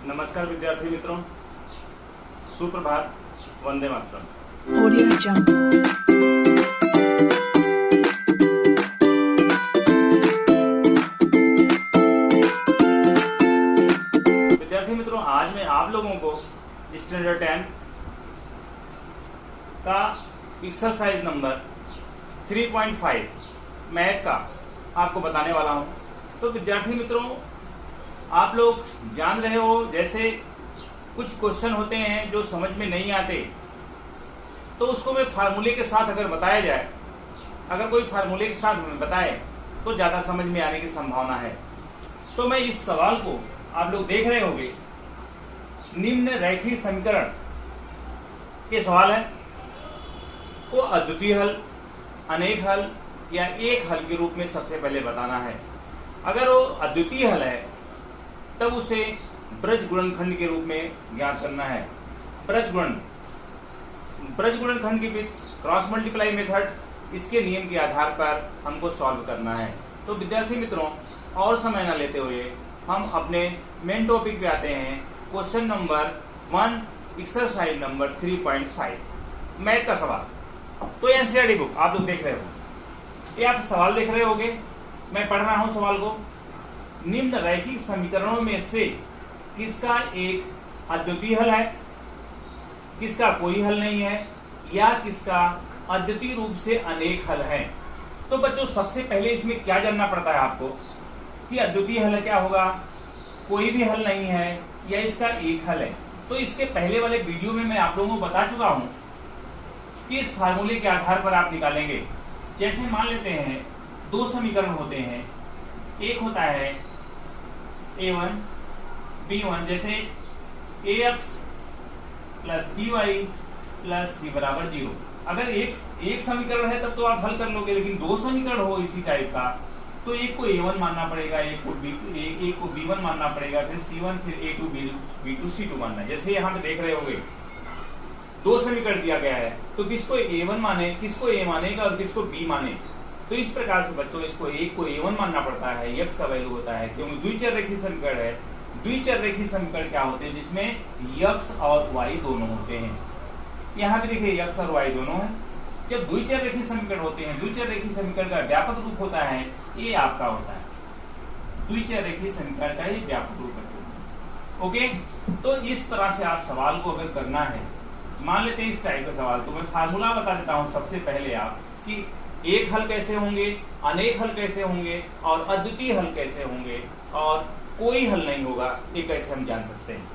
नमस्कार विद्यार्थी मित्रों, सुप्रभात, वंदे मातरम। Audio jump. विद्यार्थी मित्रों, आज मैं आप लोगों को स्टैंडर्ड 10 का एक्सरसाइज नंबर 3.5 मैथ का आपको बताने वाला हूं। तो विद्यार्थी मित्रों, आप लोग जान रहे हो, जैसे कुछ क्वेश्चन होते हैं जो समझ में नहीं आते, तो उसको मैं फार्मूले के साथ अगर बताया जाए, अगर कोई फार्मूले के साथ में बताए तो ज़्यादा समझ में आने की संभावना है। तो मैं इस सवाल को, आप लोग देख रहे होंगे, निम्न रैखिक समीकरण के सवाल है, वो अद्वितीय हल, अनेक हल या एक हल के रूप में सबसे पहले बताना है। अगर वो अद्वितीय हल है तब उसे ब्रज गुणनखंड के रूप में ज्ञात करना है। ब्रज गुणनखंड की विद क्रॉस मल्टीप्लाई मेथड, इसके नियम के आधार पर हमको सॉल्व करना है। तो विद्यार्थी मित्रों, और समय न लेते हुए हम अपने मेन टॉपिक पे आते हैं। Question number 1, exercise number 3.5 math का सवाल। तो एनसीईआरटी बुक आप लोग देख रहे हो, ये आप सवाल देख रहे होगे, मैं पढ़ रहा हूं सवाल को। निम्न रैखिक समीकरणों में से किसका एक अद्वितीय हल है, किसका कोई हल नहीं है, या किसका अद्वितीय रूप से अनेक हल है। तो बच्चों, सबसे पहले इसमें क्या जानना पड़ता है आपको कि अद्वितीय हल क्या होगा, कोई भी हल नहीं है, या इसका एक हल है। तो इसके पहले वाले वीडियो में मैं आप लोगों को बता चुका हूं कि इस फार्मूले के आधार पर आप निकालेंगे। जैसे मान लेते हैं दो समीकरण होते हैं, एक होता है a1 b1, जैसे ax plus by plus c बराबर 0। अगर एक समीकरण है तब तो आप हल कर लोगे, लेकिन दो समीकरण हो इसी टाइप का तो एक को a1 मानना पड़ेगा, एक को b1 मानना पड़ेगा, फिर c1, फिर a2 b2 c2 मानना है। जैसे यहाँ पे देख रहे होंगे दो समीकरण दिया गया है, तो किसको a1 माने, किसको a मानेगा और किसको b माने। तो इस प्रकार से बच्चों, इसको एक को a1 मानना पड़ता है, x का वैल्यू होता है, क्योंकि द्विचर रेखीय समीकरण है। द्विचर रेखीय समीकरण क्या होते हैं, जिसमें x और y दोनों होते हैं। यहाँ पे देखिए x और y दोनों है। जब द्विचर रेखीय समीकरण होते हैं, द्विचर रेखीय समीकरण का व्यापक रूप होता है, ये आपका होता है द्विचर रेखीय समीकरण का ये व्यापक रूप है। ओके, तो इस तरह से आप सवाल को अगर करना है, मान लेते हैं इस टाइप का सवाल, तो मैं फार्मूला बता देता हूं सबसे पहले आप कि एक हल कैसे होंगे, अनेक हल कैसे होंगे और अद्वितीय हल कैसे होंगे, और कोई हल नहीं होगा, ये कैसे हम जान सकते हैं।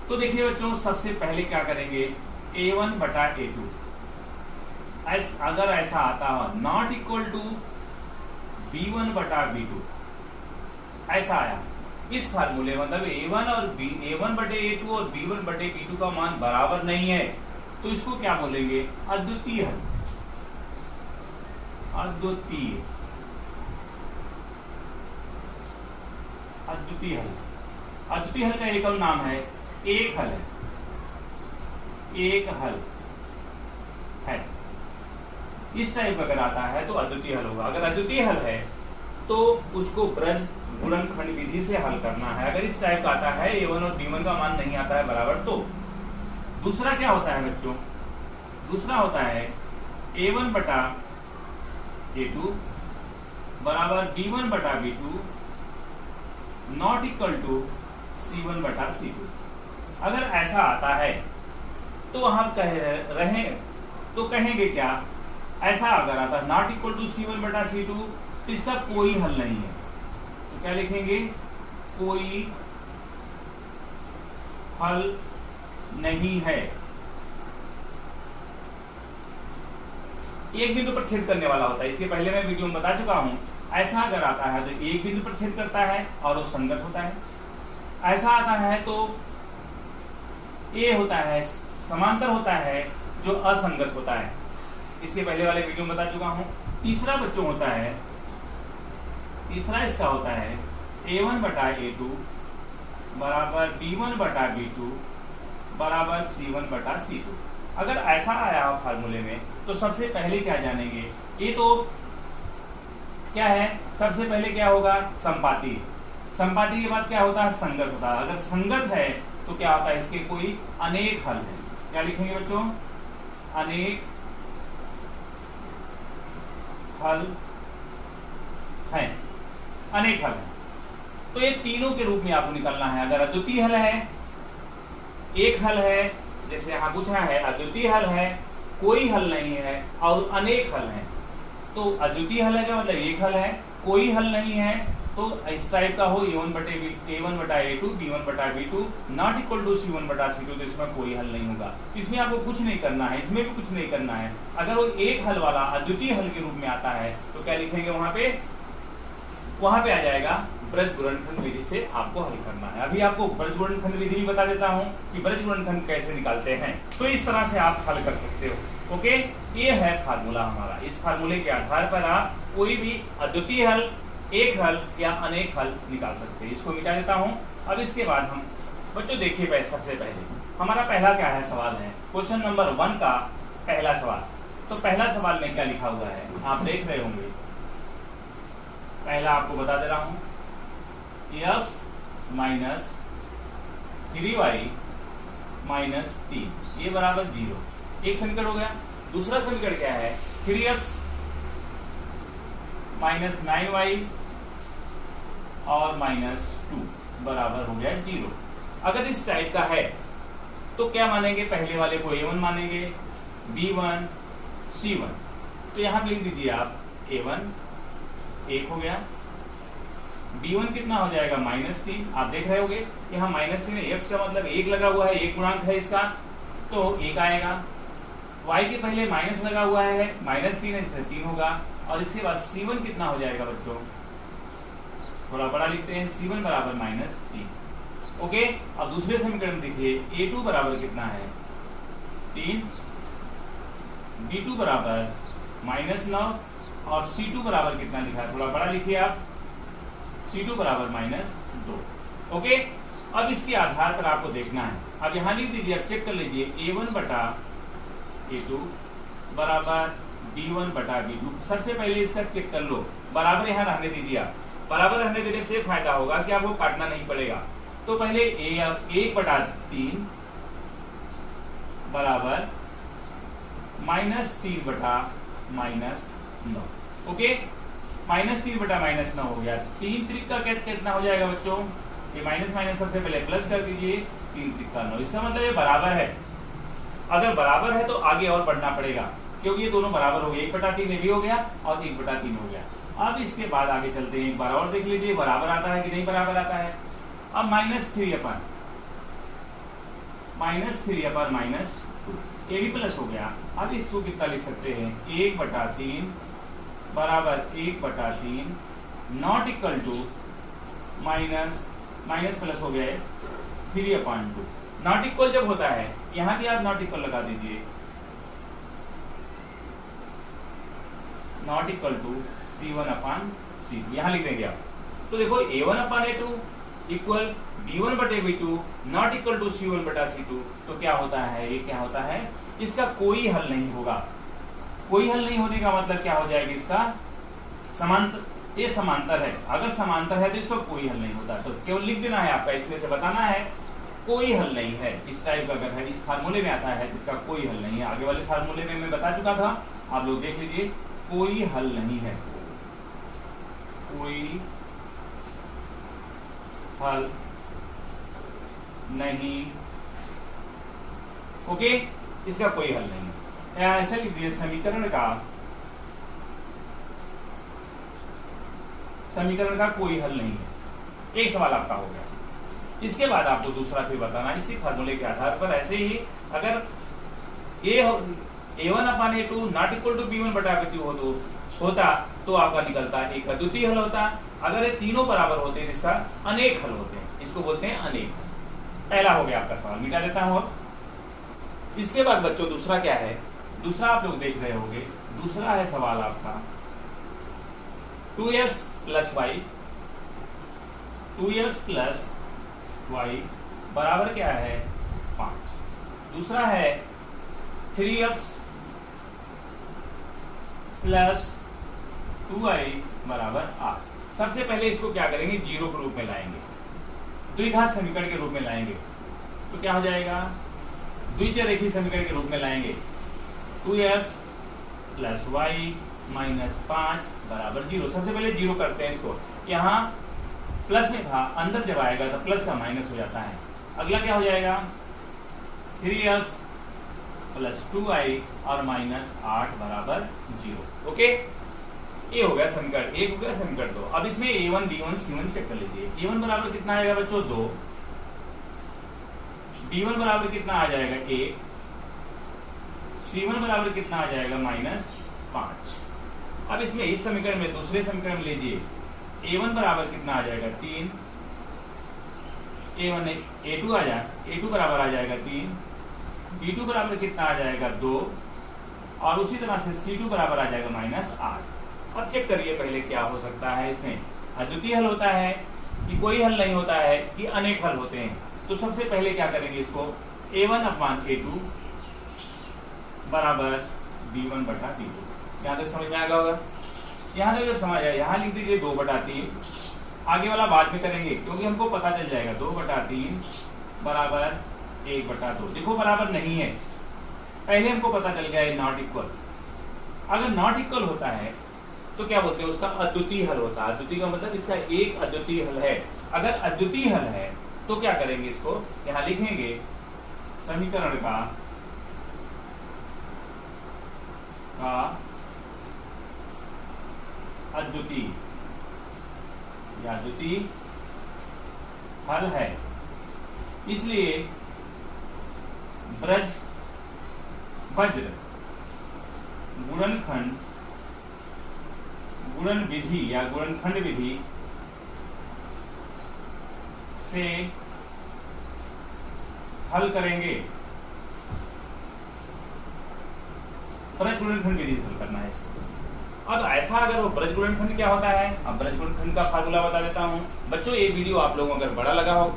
तो देखिए बच्चों, सबसे पहले क्या करेंगे, a1 बटा a2 अगर ऐसा आता हो, नॉट इक्वल टू b1 बटा b2, ऐसा आया इस फार्मूले, मतलब a1 बटे a2 और b1 बटे b2 का मान बराबर नहीं है, तो इसको क्या बोलेंगे, अद्वितीय हल। अद्वितीय हल का एक और नाम है एक हल है, एक हल है। इस टाइप अगर आता है तो अद्वितीय हल होगा। अगर अद्वितीय हल है तो उसको ब्रज गुणनखंड विधि से हल करना है। अगर इस टाइप का आता है, a1 और b1 का मान नहीं आता है बराबर, तो दूसरा क्या होता है बच्चों, दूसरा होता है a1 बटा a2 बराबर b1 बटा b2 not equal to c1 बटा c2। अगर ऐसा आता है तो वहां तो कहेंगे क्या, ऐसा अगर आता है नॉट इक्वल टू c1 बटा c2, तो इसका कोई हल नहीं है। तो क्या लिखेंगे, कोई हल नहीं है। एक बिंदु पर छेद करने वाला होता है, इसके पहले मैं वीडियो में बता चुका हूं। ऐसा अगर आता है तो एक बिंदु पर छेद करता है और वो संगत होता है। ऐसा आता है तो ये होता है समांतर होता है, जो असंगत होता है। इसके पहले वाले वीडियो में बता चुका हूं। तीसरा बच्चों होता है, तीसरा इसका होता है a1 बटा a2 बराबर b1 बटा b2 बराबर c1 बटा c2। अगर ऐसा आया हो फार्मूले में, तो सबसे पहले क्या जानेंगे, ये तो क्या है, सबसे पहले क्या होगा, संपाती। संपाती के बाद क्या होता है, संगत होता है। अगर संगत है तो क्या होता है, इसके कोई अनेक हल है। क्या लिखेंगे बच्चों, अनेक हल है, अनेक हल है। तो ये तीनों के रूप में आपको निकलना है। अगर अद्वितीय हल है, एक हल है, जैसे यहां पूछा है अद्वितीय हल है, कोई हल नहीं है और अनेक हल है। तो अद्वितीय हल है क्या मतलब एक हल है, कोई हल नहीं है, तो इस टाइप का हो A1 बटा A2 B1 बटा B2 not equal to C1 बटा C2, तो इसमें कोई हल नहीं होगा। इसमें आपको कुछ नहीं करना है, इसमें भी कुछ नहीं करना है। अगर वो एक हल वाला अद्वितीय हल के रूप में आता है तो क्या लिखेंगे वहां पे आ जाएगा ब्रज गुणनखंड विधि से आपको हल करना है। अभी आपको ब्रज गुणनखंड विधि भी बता देता हूं कि ब्रज गुणनखंड कैसे निकालते हैं। तो इस तरह से आप हल कर सकते हो। ओके, ये है फार्मूला हमारा। इस फार्मूले के आधार पर आप कोई भी अद्वितीय हल, एक हल या अनेक हल निकाल सकते हैं। इसको मिटा देता हूं। अब इसके बाद हम बच्चों देखिए, सबसे पहले हमारा पहला क्या है सवाल है, क्वेश्चन नंबर 1 का पहला सवाल। तो पहला सवाल में क्या लिखा हुआ है आप देख रहे होंगे। पहला आपको बता दे रहा हूं, x माइनस 3y माइनस 3 ये बराबर 0, एक समीकरण हो गया। दूसरा समीकरण क्या है, 3x माइनस 9y और माइनस 2 बराबर हो गया 0। अगर इस टाइप का है तो क्या मानेंगे, पहले वाले को A1 मानेंगे, B1 C1। तो यहां लिख दीजिए आप A1 1 हो गया, B1 कितना हो जाएगा -3। आप देख रहे होगे यहाँ -3 में x का मतलब 1 लगा हुआ है, एक गुणांक है इसका, तो 1 आएगा। y के पहले माइनस लगा हुआ है, -3 है इसलिए 3 होगा। और इसके बाद C1 कितना हो जाएगा बच्चों, थोड़ा बड़ा लिखते हैं, C1 बराबर -3। ओके, अब दूसरे समीकरण में देखिए A2 बराबर कितना है 3, B2 बराबर -9 और C2 बराबर कितना लिखा है, थोड़ा बड़ा लिखिए आप, C2 बराबर -2। ओके, अब इसके आधार पर आपको देखना है। अब यहां लिख दीजिए, अब चेक कर लीजिए A1 बटा A2 बराबर B1 बटा B2। सबसे पहले इसका चेक कर लो, बराबर यहां रहने दीजिए आप। बराबर रहने देने से फायदा होगा कि आपको काटना नहीं पड़ेगा। तो पहले 1 बटा 3 बराबर -3 बटा -9। ओके, -3 बटा -9 हो गया। 3 त्रिक का कितना हो जाएगा बच्चों, ये माइनस माइनस सबसे पहले प्लस कर दीजिए, 3 त्रिक का 9। इसका मतलब ये बराबर है। अगर बराबर है तो आगे और बढ़ना पड़ेगा, क्योंकि ये दोनों बराबर हो गए। 1 बटा 3 ये भी हो गया और 1 बटा 3 हो गया। अब इसके बाद आगे चलते हैं, एक बार और देख लीजिए बराबर आता है कि नहीं बराबर आता है। अब -3 अपन -2 ये भी प्लस हो गया। अब इसको कितना लिख सकते हैं, 1 बटा 3 बराबर 1 बटा 3 not equal to minus plus हो गया 3/2। नॉट इक्वल जब होता है, यहां भी आप नॉट इक्वल लगा दीजिए, नॉट इक्वल टू C1/C2 यहां लिख देंगे आप। तो देखो A1/A2 इक्वल B1 बटे B2 not equal to C1 बटा C2। तो क्या होता है, ये क्या होता है, इसका कोई हल नहीं होगा। कोई हल नहीं होने का मतलब क्या हो जाएगा, इसका समांतर, ये समांतर है। अगर समांतर है तो इसका कोई हल नहीं होता। तो केवल लिख देना है आपका, इसमें से बताना है कोई हल नहीं है। इस टाइप का अगर है, इस फार्मूले में आता है जिसका कोई हल नहीं है। आगे वाले फार्मूले में मैं बता चुका था, आप लोग देख लीजिए, कोई हल नहीं है, कोई हल नहीं। ओके, इसका कोई हल नहीं है। ऐसा लिख दिए, समीकरण का कोई हल नहीं है। एक सवाल आपका हो गया। इसके बाद आपको दूसरा फिर बताना इसी फार्मूले के आधार पर। ऐसे ही अगर A1/A2 not equal to B1 बटा B2 होता तो आपका निकलता एक अद्वितीय हल होता। अगर ये तीनों बराबर होते हैं इसका अनेक हल होते हैं, इसको बोलते हैं अनेक। पहला हो गया आपका सवाल, मिटा देता हूं। इसके बाद बच्चों दूसरा क्या है, दूसरा आप लोग देख रहे होंगे। दूसरा है सवाल आपका 2x प्लस y बराबर क्या है 5। दूसरा है 3x प्लस 2y बराबर 8। सबसे पहले इसको क्या करेंगे, जीरो के रूप में लाएंगे, द्विघात समीकरण के रूप में लाएंगे। तो क्या हो जाएगा, द्विचर रेखीय समीकरण के रूप में लाएंगे। 2x प्लस वाई माइनस 5 बराबर 0। सबसे पहले जीरो करते हैं इसको, यहाँ प्लस में था, अंदर जब आएगा तो प्लस का माइनस हो जाता है। अगला क्या हो जाएगा, 3x प्लस 2i और माइनस 8 बराबर 0। ओके, ये हो गया समीकरण 1, हो गया समीकरण 2। अब इसमें a1 b1 c1 चेक कर लीजिए। a1 बराबर कितना आएगा बच्चों, 2। b1 बराबर कितना आ जाएगा, 1। c1 बराबर कितना आ जाएगा, माइनस 5। अब इसमें इस समीकरण में दूसरे समीकरण में लीजिए, a1 बराबर कितना आ जाएगा, 3। a2 आ जाए, a2 बराबर आ जाएगा 3। b2 बराबर कितना आ जाएगा, 2। और उसी तरह से c2 बराबर आ जाएगा माइनस 8। अब चेक करिए पहले क्या हो सकता है, इसमें अद्वितीय हल होता है कि कोई हल नहीं होता है कि अनेक हल होते हैं। तो सबसे पहले क्या करेंगे, इसको a1 अपॉन a2 बराबर b1 बटा b2। यहाँ तक समझ में आएगा होगा। यहाँ तक जब समझ आए, यहाँ लिख दीजिए 2 बटा 3। आगे वाला बाद में करेंगे क्योंकि हमको पता चल जाएगा 2 बटा 3 बराबर 1 बटा 2। देखो बराबर नहीं है, पहले हमको पता चल गया है नॉट इक्वल। अगर नॉट इक्वल होता है तो क्या बोलते हैं, उसका अद्वितीय हल होता है। अद्वितीय का मतलब इसका एक अद्वितीय हल है। अगर अद्वितीय हल है तो क्या करेंगे, इसको यहां लिखेंगे समीकरण का अद्वितीय या अद्वितीय हल है। इसलिए ब्रज वज्र गुणनखंड गुणन विधि या गुणनखंड विधि से हल करेंगे। ब्रज गुणनखंड विधि से हल करना है इसको। अब ऐसा अगर वो ब्रज गुणनखंड क्या होता है, अब ब्रज गुणनखंड का फार्मूला बता देता हूं बच्चों। ये वीडियो आप लोगों को अगर बड़ा लगा हो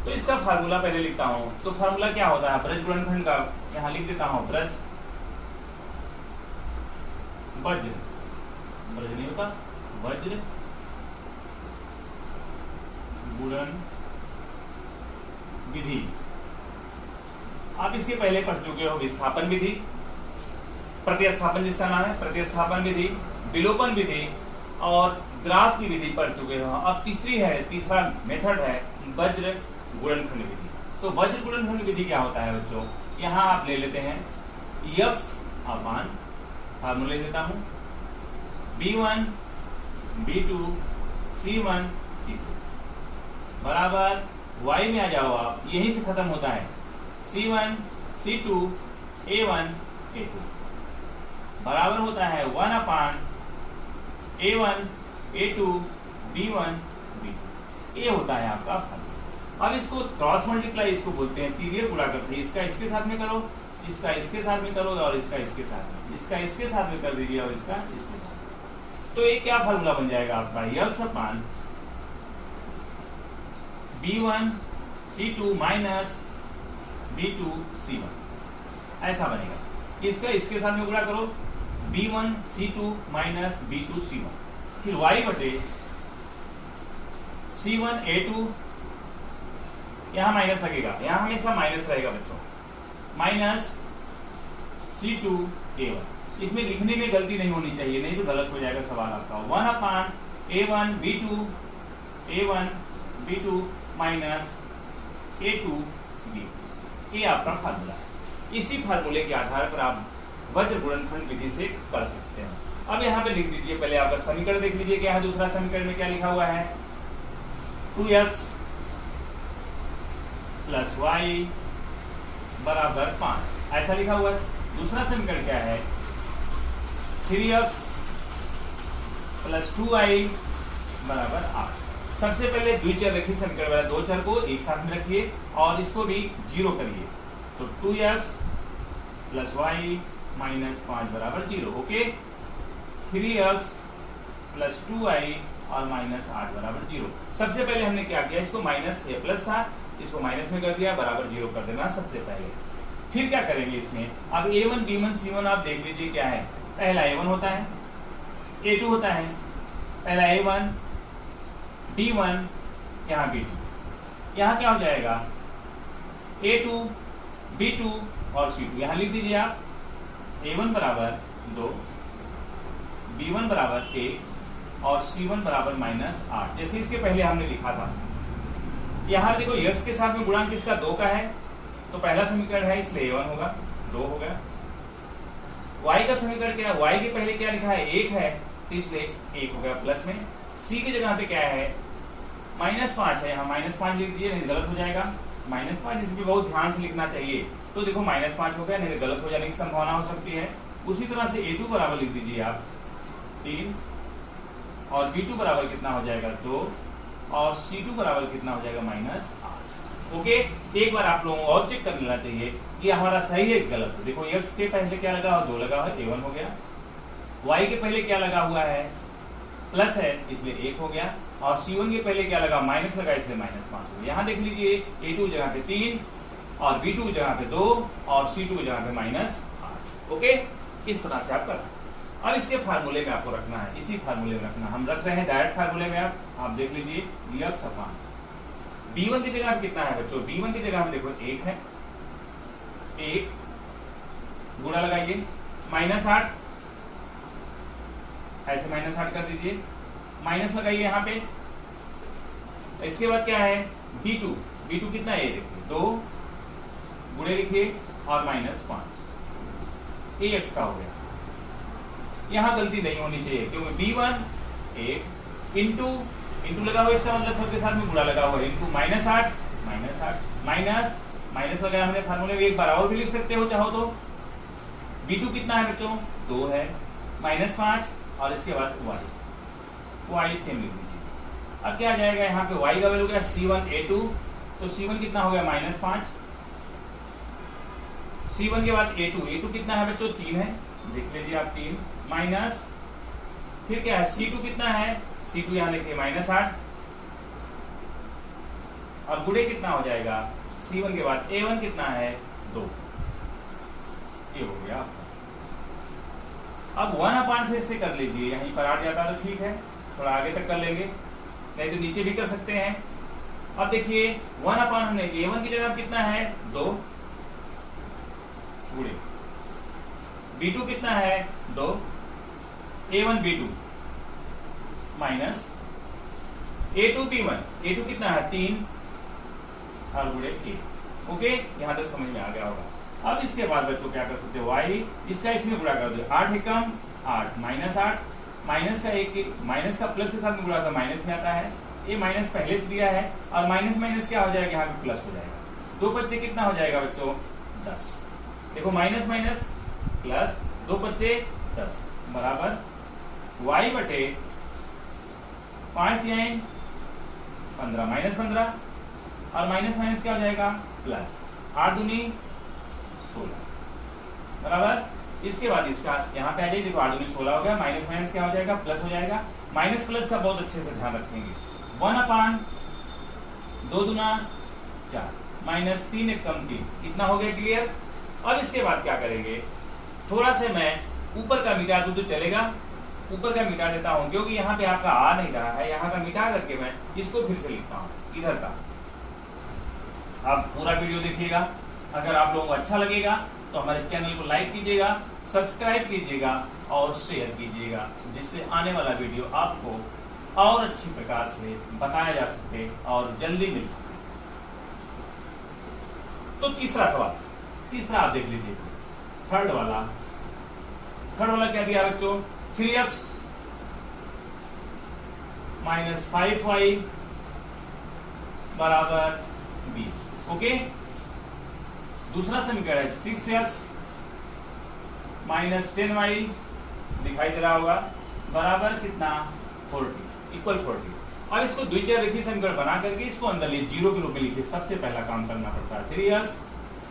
तो इसका फार्मूला पहले लिखता हूं। तो फार्मूला क्या होता है ब्रज गुणनखंड का, यहां लिख देता हूं ब्रज वज्र, ब्रज नहीं होता, वज्र गुणन विधि। आप इसके पहले पढ़ चुके हो विस्थापन विधि, प्रतिस्थापन जिसका नाम है प्रतिस्थापन विधि, विलोपन विधि और ग्राफ की विधि पढ़ चुके हो। अब तीसरा मेथड है वज्र गुणनखंड विधि। तो वज्र गुणनखंड विधि क्या होता है बच्चों, यहाँ आप ले लेते हैं x अपान, फार्मूला देता हूं b1 b2 c1 c2 बराबर y में आ जाओ आप, यहीं से खत्म होता है c1 c2 a1 a2 बराबर होता है 1 अपान a1 a2 b1 b2। ये होता है आपका फार्मूला। अब इसको क्रॉस मल्टीप्लाई इसको बोलते हैं, तिर्यक गुणा करते हैं। इसका इसके साथ में करो, इसका इसके साथ में करो और इसका इसके साथ में, इसका इसके साथ में कर दीजिए और इसका इसके साथ में। तो ये क्या फार्मूला बन जाएगा आपका, x अपान b1 c2 minus b2 c1 ऐसा बनेगा। इसका इसके साथ में गुणा करो, b1 c2 minus b2 c1, फिर y बटे c1 a2, यहां माइनस लगेगा, यहां हमेशा माइनस रहेगा बच्चों, माइनस c2 a1। इसमें लिखने में गलती नहीं होनी चाहिए, नहीं तो गलत हो जाएगा सवाल आपका। 1 अपान a1 b1 b2 minus a2 b। ये आपका फार्मूला है। इसी फार्मूले के आधार पर आप वज्र गुणनखंड विधि से कर सकते हैं। अब यहाँ पे लिख दीजिए, पहले आपका समीकरण देख लीजिए क्या है। दूसरा समीकरण में क्या लिखा हुआ है, 2x प्लस वाई बराबर 5 ऐसा लिखा हुआ है। दूसरा समीकरण क्या है, 3x प्लस 2i बराबर 8। सबसे पहले द्विचर रेखीय समीकरण वाला दो चर को एक साथ में रखिए और इसको भी जीरो करिए। तो 2x प्लस वाई माइनस 5 बराबर 0। ओके, 3x प्लस 2i और माइनस 8 बराबर 0। सबसे पहले हमने क्या किया, इसको माइनस से प्लस था, इसको माइनस में कर दिया, बराबर 0 कर देना सबसे पहले। फिर क्या करेंगे इसमें, अब a1 b1 c1 आप देख लीजिए क्या है। पहला a1 होता है, a2 होता है, पहला A1, D1, यहाँ B2, यहाँ क्या हो जाएगा A2, B2 और C2। यहाँ लिख दीजिए आप A1 बराबर 2, B1 बराबर 1 और C1 बराबर -8, जैसे इसके पहले हमने लिखा था। यहाँ देखो x के साथ में गुणांक किसका 2 का है, तो पहला समीकरण है इसलिए A1 होगा, 2 हो गया। y का समीकरण क्या है, y के पहले क्या लिखा है 1 है, तो इसलिए 1 हो गया प्लस में। c की जगह पे क्या है -5 है, यहाँ -5 लिख दीजिए नहीं गलत हो जाएगा, -5 इसमें बहुत ध्यान से लिखना चाहिए। तो देखो -5 हो गया, नहीं गलत हो जाने की संभावना हो सकती है। उसी तरह से A2 बराबर लिख दीजिए आप 3 और B2 बराबर कितना हो जाएगा 2 और C2 बराबर कितना हो जाएगा -8। ओके, एक बार आप लोगों को और चेक कर लेना चाहिए कि हमारा सही है गलत है। देखो x के पहले क्या लगा हुआ 2 लगा हुआ है, A1 हो गया। y के पहले क्या लगा हुआ है प्लस है, इसलिए 1 हो गया। और C1 के पहले क्या लगा माइनस लगा, इसलिए -5 हो गया। यहाँ देख लीजिए A2 जगह पे 3 और B2 जगह पे 2 और C2 जगह पे -8। ओके, इस तरह से आप कर सकते हैं। अब इसके फार्मूले में आपको रखना है, इसी फार्मूले में रखना। हम रख रहे हैं डायरेक्ट फार्मूले में, आप देख लीजिए dx अपॉन B1 की जगह कितना है बच्चों, B1 की जगह में देखो 1 है, 1 गुणा लगाइए -8, ऐसे -8 कर दीजिए, माइनस लगाइए यहाँ पे। इसके बाद क्या है B2 कितना है देखिए 2 गुणे लिखिए और -5, ये x का हो गया। यहाँ गलती नहीं होनी चाहिए क्योंकि B1 1 इंटू लगा हुआ, इसका मतलब सबके साथ में गुणा लगा हुआ इंटू -8 माइनस लगाया हमने फार्मूले में। एक बार और भी लिख सकते हो चाहो तो। B2 कितना है बच्चों 2 है, -5 और इसके बाद y सेम लिख दीजिए। अब क्या आ जाएगा यहाँ पे y का वैल्यू क्या C1 A2, तो C1 कितना हो गया -5, C1 के बाद A2 कितना है बच्चों 3 है, देख लीजिए आप 3 माइनस, फिर क्या है C2 कितना है, C2 यहाँ लिखिए -8 और गुणे कितना हो जाएगा C1 के बाद A1 कितना है 2, ये हो गया। अब 1/, फिर से कर लीजिए, यहीं पर आ जाता तो ठीक है, थोड़ा आगे तक कर लेंगे, नहीं तो नीचे भी कर सकते हैं। अब देखिए 1/, हमने A1 की जगह कितना है 2 गुणे B2 कितना है 2, A1 B2 minus A2 B1 कितना है 3 और गुणे 1। ओके, यहां तक समझ में आ गया होगा। अब इसके बाद बच्चों क्या कर सकते हो y, इसका इसमें गुणा कर दो, 8 एकम 8 -8, माइनस का माइनस का प्लस के साथ में गुणा कर माइनस में आता है, ये माइनस पहले से दिया है और माइनस माइनस क्या हो जाएगा यहाँ पे प्लस हो जाएगा। 2 बच्चे कितना हो जाएगा बच्चों 10, देखो माइनस माइनस प्लस 2 बच्चे 10 बराबर y बटे 5 3 15 -15 और माइनस माइनस क्या हो जाएगा प्लस 8 दूनी 16 बराबर। इसके बाद इसका यहाँ पे आ जाइए, देखो 8 दूनी 16 हो गया, माइनस माइनस क्या हो जाएगा प्लस हो जाएगा। माइनस प्लस का बहुत अच्छे से ध्यान रखेंगे। 1/2 दूना 4 माइनस 3 एकम 3, इतना हो गया क्लियर। अब इसके बाद क्या करेंगे, थोड़ा से मैं ऊपर का मिटा दूं तो चलेगा, ऊपर का मिटा देता हूं क्योंकि यहाँ पे आपका आ नहीं रहा है, यहाँ का मिटा करके मैं इसको फिर से लिखता हूँ इधर का। आप पूरा वीडियो देखिएगा, अगर आप लोगों को अच्छा लगेगा तो हमारे चैनल को लाइक कीजिएगा, सब्सक्राइब कीजिएगा और शेयर कीजिएगा, जिससे आने वाला वीडियो आपको और अच्छी प्रकार से बताया जा सके और जल्दी मिल सके। तो तीसरा सवाल, तीसरा आप देख लीजिए, थर्ड वाला क्या दिया बच्चों 3x माइनस 5y बराबर 20। ओके, दूसरा समीकरण है 6x माइनस 10y दिखाई दे रहा होगा बराबर कितना 40 इक्वल 40। अब इसको द्विचर रेखीय समीकरण बना करके इसको अंदर लिए 0 के रूप में लिखिए। सबसे पहला काम करना पड़ता है 3x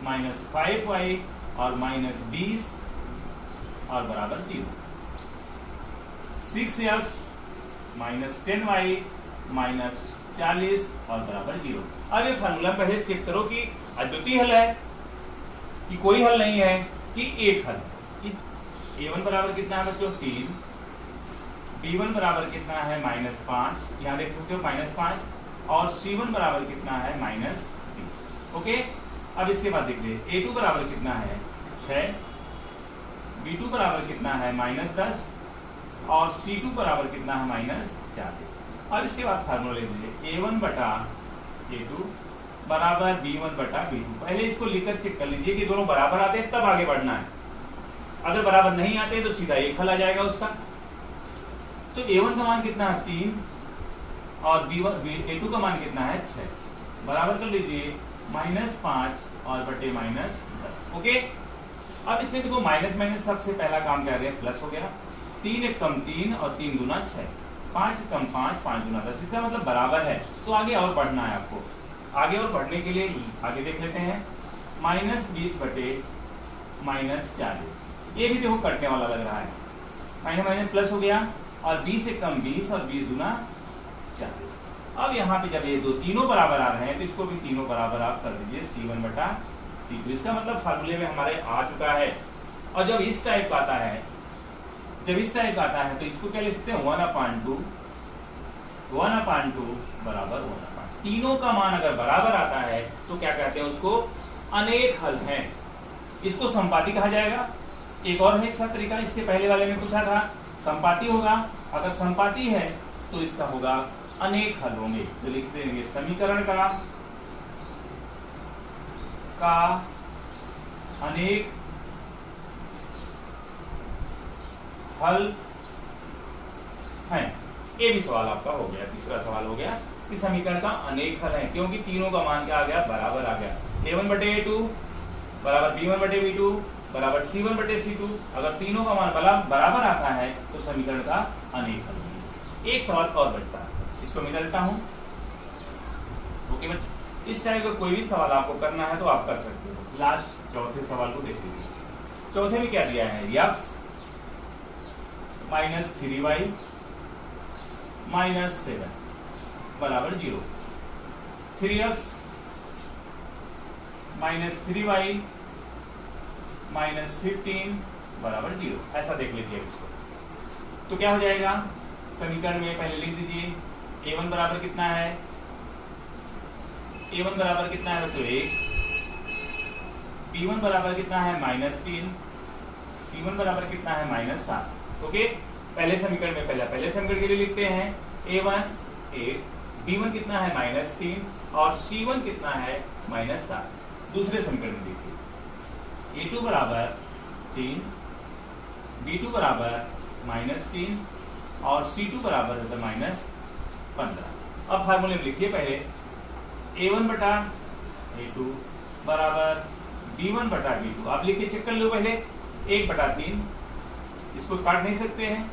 माइनस 5y और माइनस 20 और बराबर 0। 6x माइनस 10y माइनस 40 और बराबर 0। अब ये फार्मूला पहले चेक करो कि अद्वितीय हल है कि कोई हल नहीं है कि एक हल। A1 बराबर कितना है बच्चों 3, B1 बराबर कितना है -5, यहाँ देख सकते हो -5, और C1 बराबर कितना है -20। ओके, अब इसके बाद देख लिए A2 बराबर कितना है 6, B2 बराबर कितना है -10, और C2 बराबर कितना है -40। अब इसके बाद फार्मूला ले लीजिए A1 बटा A2 बराबर B1 बटा B2। पहले इसको लिखकर चेक कर लीजिए कि दोनों बराबर आते हैं तब आगे बढ़ना है। अगर बराबर नहीं आते तो सीधा एक हल आ जाएगा उसका। तो A1 का मान कितना है 3, और A2 का मान कितना है 6। बराबर कर लीजिए -5 और बटे -10। ओके, अब इसमें देखो माइनस माइनस सबसे पहला काम कर रहे हैं, प्लस हो गया। 3 एक कम 3 और 3 दूना 6, 5 एक कम 5, 5 दूना 10। इसका मतलब बराबर है। तो आगे और बढ़ना है आपको। आगे और बढ़ने के लिए आगे देख लेते हैं -20 बटे -40। ये भी देखो कटने वाला लग रहा है, माइनस माइनस प्लस हो गया, और 20 से कम 20 और 20 दूना 40। अब यहाँ पे जब ये दो तीनों बराबर आ रहे हैं तो इसको भी तीनों बराबर आप कर दीजिए C1 बटा C2। इसका मतलब फार्मूले में हमारे आ चुका है। और जब इस टाइप का आता है, तो इसको क्या लिख सकते हैं 1/2 बराबर 1/2। तीनों का मान अगर बराबर आता है तो क्या कहते हैं उसको, अनेक हल हैं। इसको संपाती कहा जाएगा। एक और है इसका तरीका, इसके पहले वाले में पूछा था संपाती होगा। अगर संपाती है तो इसका होगा अनेक हल होंगे। तो लिख देंगे समीकरण का अनेक हल हैं। ये भी सवाल आपका हो गया। तीसरा सवाल हो गया कि समीकरण का अनेक हल है, क्योंकि तीनों का मान क्या आ गया, बराबर आ गया। A1 बटे A2 बराबर B1 बटे B2 बराबर C1 बटे C2। अगर तीनों का मान बराबर आता है तो समीकरण का अनेक हल है। एक सवाल और बचता है, इसको मिटा देता हूं। ओके बच्चों, इस टाइप का कोई भी सवाल आपको करना है तो आप कर सकते हो। लास्ट चौथे सवाल को देख लीजिए। चौथे में क्या दिया है, x -3y -7 बराबर 0। 3x -3y -15 बराबर 0। ऐसा देख लीजिए इसको। तो क्या हो जाएगा, समीकरण में पहले लिख दीजिए A1 बराबर कितना है, A1 बराबर कितना है तो 1, B1 बराबर कितना है -3, C1 बराबर कितना है -7। ओके, पहले समीकरण में पहले समीकरण के लिए लिखते हैं A1 1, B1 कितना है -3 और C1 कितना है -7। दूसरे समीकरण में देखिए A2 बराबर 3, B2 बराबर -3 और C2 बराबर है -15। अब फार्मूले में लिखिए पहले A1 बटा A2 बराबर B1 बटा B2। आप लिखिए, चेक कर लो पहले 1/3, इसको काट नहीं सकते हैं।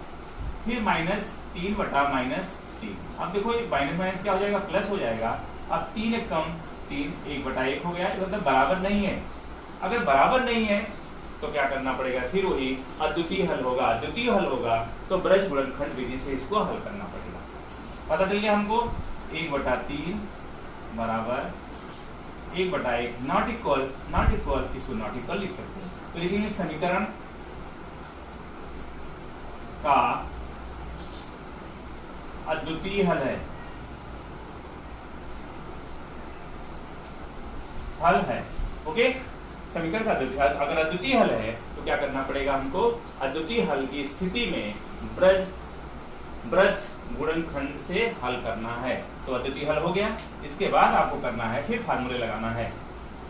फिर -3 बटा -3। अब देखो ये माइनस माइनस क्या हो जाएगा, प्लस हो जाएगा। अब 3 एक कम 3, 1/1 हो गया। मतलब बराबर नहीं है। अगर बराबर नहीं है तो क्या करना पड़ेगा, फिर वही अद्वितीय हल होगा। अद्वितीय हल होगा तो ब्रज गुणनखंड विधि से इसको हल करना पड़ेगा। पता चल गया हमको 1/3 बराबर 1/1 नॉट इक्वल, इसको नॉट इक्वल लिख सकते हैं। तो लिखेंगे समीकरण का अद्वितीय हल है, ओके। समीकरण का अगर अद्वितीय हल है तो क्या करना पड़ेगा हमको, अद्वितीय हल की स्थिति में ब्रज गुणनखंड से हल करना है। तो अद्वितीय हल हो गया। इसके बाद आपको करना है फिर फार्मूले लगाना है।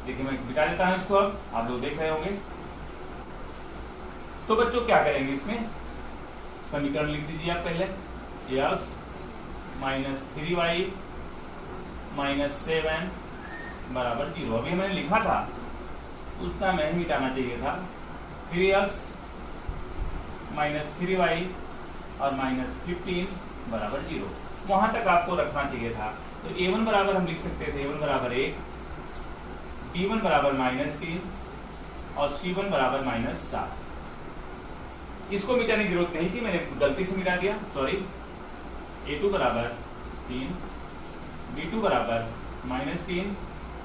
देखिए मैं बिता देता हूं इसको, अब आप लोग देख रहे होंगे। तो बच्चों क्या करेंगे, इसमें समीकरण लिख दीजिए आप पहले, x -3y -7 बराबर 0। अभी मैंने लिखा था उतना मैं मिटाना चाहिए था। 3x -3y और -15 बराबर 0, वहां तक आपको रखना चाहिए था। तो A1 बराबर हम लिख सकते थे A1 बराबर 1, B1 बराबर -3 और C1 बराबर -7। इसको मिटाने की जरूरत नहीं थी, मैंने गलती से मिटा दिया, सॉरी। A2 बराबर 3, B2 बराबर -3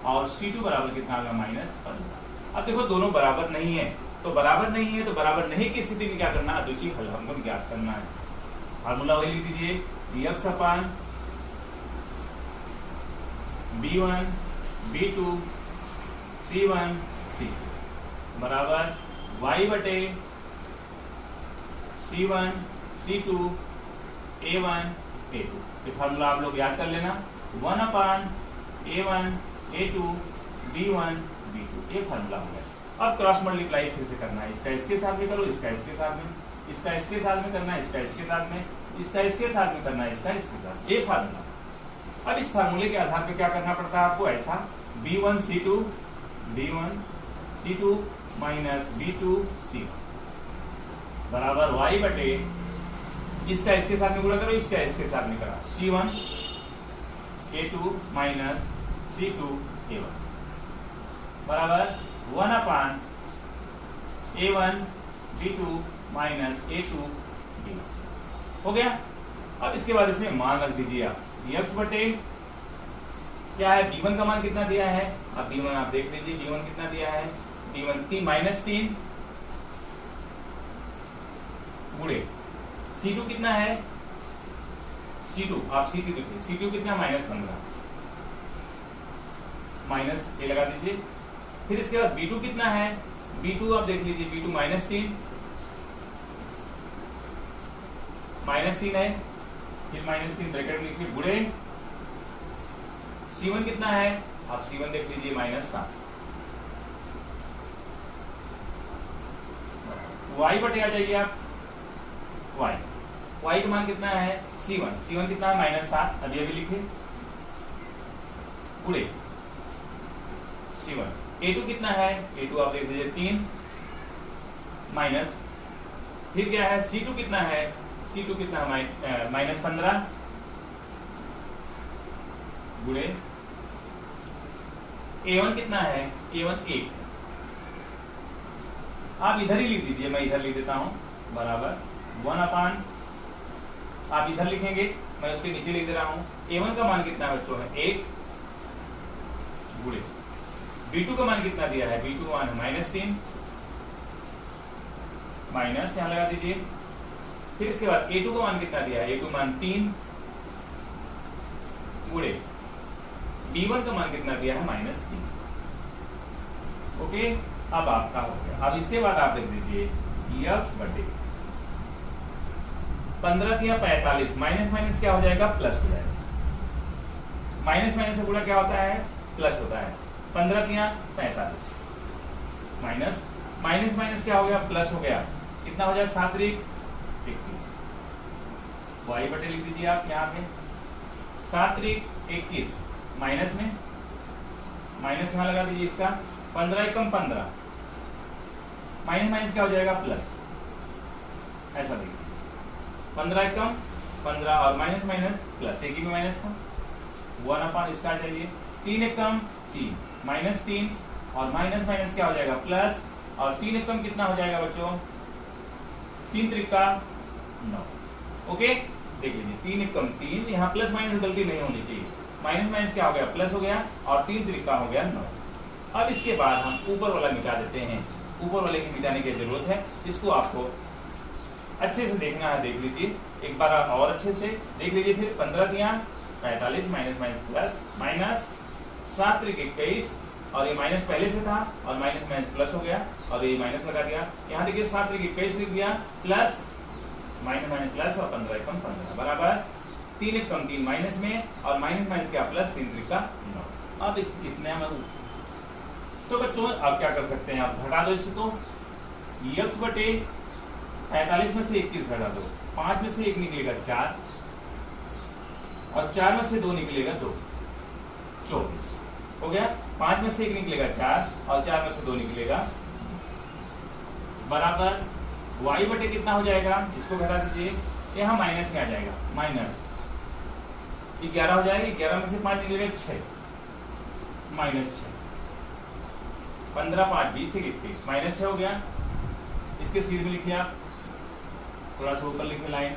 और C2 बराबर कितना होगा -15। अब देखो दोनों बराबर नहीं है, तो बराबर नहीं की स्थिति में क्या करना, अद्वितीय हल हमको ज्ञात करना है। फार्मूला वही लिख दीजिए, x अपान b1 b2 c1 c2 बराबर y बटे c1 c2 a1 a2। ये फार्मूला आप लोग याद कर लेना, 1 अपान a1 a2 b1 b2, ये फार्मूला हो गया। अब क्रॉस मल्टीप्लाई फिर से करना है, इसका इसके साथ में करो, इसका इसके साथ में, इसका इसके साथ में करना है, इसका इसके साथ में, इसका इसके साथ में करना है, इसका इसके साथ, ये फार्मूला। अब इस फार्मूले के आधार पे क्या करना पड़ता है आपको, ऐसा b1 c2 minus b2 c1 बराबर y बटे, इसका इसके साथ में गुणा करो, इसका इसके साथ में करा, c1 a2 minus c2 a1 बराबर 1 अपान a1 b2 minus a2 b1 हो गया। अब इसके बाद इसमें मान रख दीजिए आप, x बटे क्या है, b1 का मान कितना दिया है, अब b1 आप देख लीजिए, b1 कितना दिया है, b1 माइनस 3 गुणे c2 कितना है, c2 आप c2 देखिए, c2 कितना माइनस 15, माइनस ये लगा दीजिए। फिर इसके बाद b2 कितना है, b2 आप देख लीजिए, b2 माइनस 3 है, फिर माइनस 3 ब्रैकेट में लिखिए गुणे c1 कितना है, आप c1 देख लीजिए माइनस 7, y बटे आ जाइए आप, y का मान कितना है, c1 कितना है माइनस 7, अभी अभी लिखे गुणे c1, a2 कितना है, a2 आप देख लीजिए 3 माइनस, फिर क्या है c2 कितना है, c2 कितना है माइनस 15 गुणे a1 कितना है, a1 8, आप इधर ही लिख दीजिए, मैं इधर लिख देता हूं, बराबर 1 अपान, आप इधर लिखेंगे, मैं उसके नीचे लिख दे रहा हूं, a1 का मान कितना है बच्चों है 1 गुणे b2 का मान कितना दिया है, b2 का मान है माइनस 3 माइनस यहां लगा दीजिए। फिर इसके बाद a2 का मान कितना दिया है, a2 मान 3 गुणे b1 का मान कितना दिया है माइनस 3। ओके, अब आपका हो गया। अब इसके बाद आप लिख दीजिए x बटे 15 या 45, माइनस माइनस क्या हो जाएगा, प्लस हो जाएगा, माइनस माइनस से गुणा क्या होता है, प्लस होता है, 15 या 45 माइनस माइनस माइनस क्या हो गया, प्लस हो गया, कितना हो जाएगा 7 21, y बटे लिख दीजिए आप यहाँ पे 7 21, माइनस में माइनस यहाँ लगा दीजिए, इसका 15 एकम 15, माइनस माइनस क्या हो जाएगा, प्लस, ऐसा देखिए 15 एकम 15 और माइनस माइनस प्लस, एक ही में माइनस था, 1 अपान इसका आ जाइए 3 एकम 3 माइनस 3 और माइनस माइनस क्या हो जाएगा, प्लस, और 3 एकम कितना हो जाएगा बच्चों, 3 त्रिका 9। ओके, देख लीजिए 3 एकम 3, यहाँ प्लस माइनस गलती नहीं होनी चाहिए, माइनस माइनस क्या हो गया, प्लस हो गया, और 3 त्रिका हो गया 9। अब इसके बाद हम ऊपर वाला मिटा देते हैं, ऊपर वाले की मिटाने की जरूरत है, इसको आपको अच्छे से देखना है, देख लीजिए एक बार और अच्छे से देख लीजिए। फिर 15 दिया 45 माइनस माइनस प्लस, माइनस 7 21, और ये माइनस पहले से था और माइनस माइनस प्लस हो गया, और ये माइनस लगा दिया, यहाँ देखिए 7 21 लिख दिया, प्लस माइनस माइनस प्लस, और 15 एकम 15 बराबर 3 एकम 3 माइनस में, और माइनस माइनस क्या प्लस, 3 त्रिका 9। अब इतने में तो बच्चों आप क्या कर सकते हैं, आप घटा दो इसको, x बटे 45 में से 21 घटा दो, 5 में से 1 निकलेगा 4, और 4 में से 2 निकलेगा 2, 24 हो गया। 5 में से 1 निकलेगा 4, और 4 में से 2 निकलेगा, बराबर y बटे कितना हो जाएगा, इसको घटा दीजिए, यहाँ माइनस में आ जाएगा, माइनस 11 हो जाएगा, 11 में से 5 निकलेगा 6, माइनस 6, 15 5 20 21, माइनस 6 हो गया। इसके सीधे में लिखिए आप, थोड़ा सा ऊपर लिखिए लाइन,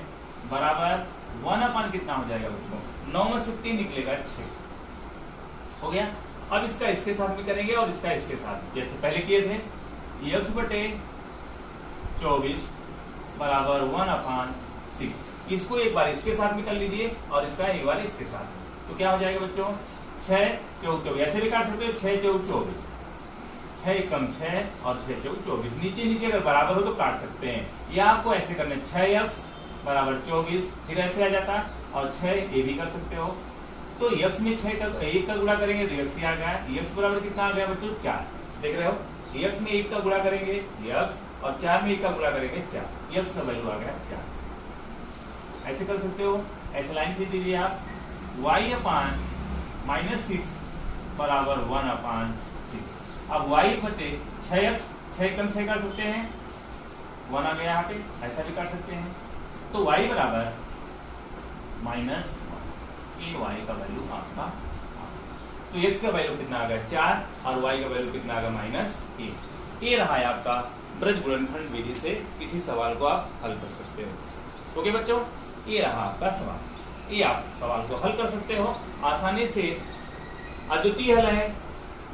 बराबर 1 अपान कितना हो जाएगा बच्चों, 9 में से 3 निकलेगा 6 हो गया। अब इसका इसके साथ भी करेंगे और इसका इसके साथ, जैसे पहले किए थे, x बटे 24 बराबर 1 अपान 6। इसको एक बार इसके साथ में कर लीजिए और इसका एक बार इसके साथ में। तो क्या हो जाएगा बच्चों, 6 चौक 24, ऐसे भी काट सकते हो 6 चौक 24, 6 कम 6 और 6 चौक 24, नीचे नीचे अगर बराबर हो तो काट सकते हैं, या आपको ऐसे करना 6x बराबर 24, फिर ऐसे आ जाता और 6 ये भी कर सकते हो। तो x में 6 का 1 का गुणा करेंगे तो x आ गया, x बराबर कितना आ गया बच्चों 4, देख रहे हो, x में 1 का गुणा करेंगे x और 4 में 1 का गुणा करेंगे 4, x का वैल्यू आ गया 4। ऐसे कर सकते हो, ऐसे लाइन खींच दीजिए आप, y अपान -6 बराबर 1/6। अब y बटे 6x, 6 कम 6 कर सकते हैं, 1 आ गया यहाँ पे, ऐसा भी कर सकते हैं। तो y बराबर -1, ये y का वैल्यू आपका, तो x का वैल्यू कितना आ गया 4 और y का वैल्यू कितना आ गया -1। ये रहा है आपका ब्रज गुणनखंड विधि से किसी सवाल को आप हल कर सकते हो। ओके बच्चों, ये रहा आपका सवाल, ये आप सवाल को हल कर सकते हो आसानी से। अद्वितीय हल है,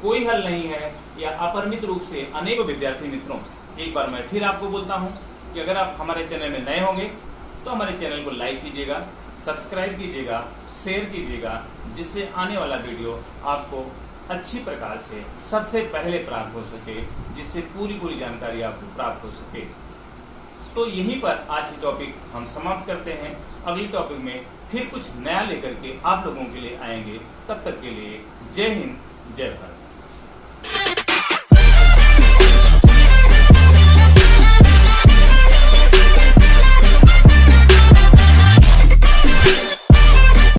कोई हल नहीं है, या अपरिमित रूप से अनेकों विद्यार्थी मित्रों, एक बार मैं फिर आपको बोलता हूं कि अगर आप हमारे चैनल में नए होंगे तो हमारे चैनल को लाइक कीजिएगा, सब्सक्राइब कीजिएगा, शेयर कीजिएगा, जिससे आने वाला वीडियो आपको अच्छी प्रकार से सबसे पहले प्राप्त हो सके, जिससे पूरी जानकारी आपको प्राप्त हो सके। तो यहीं पर आज की टॉपिक हम समाप्त करते हैं। अगली टॉपिक में फिर कुछ नया लेकर के आप लोगों के लिए आएंगे। तब तक के लिए जय हिंद, जय भारत।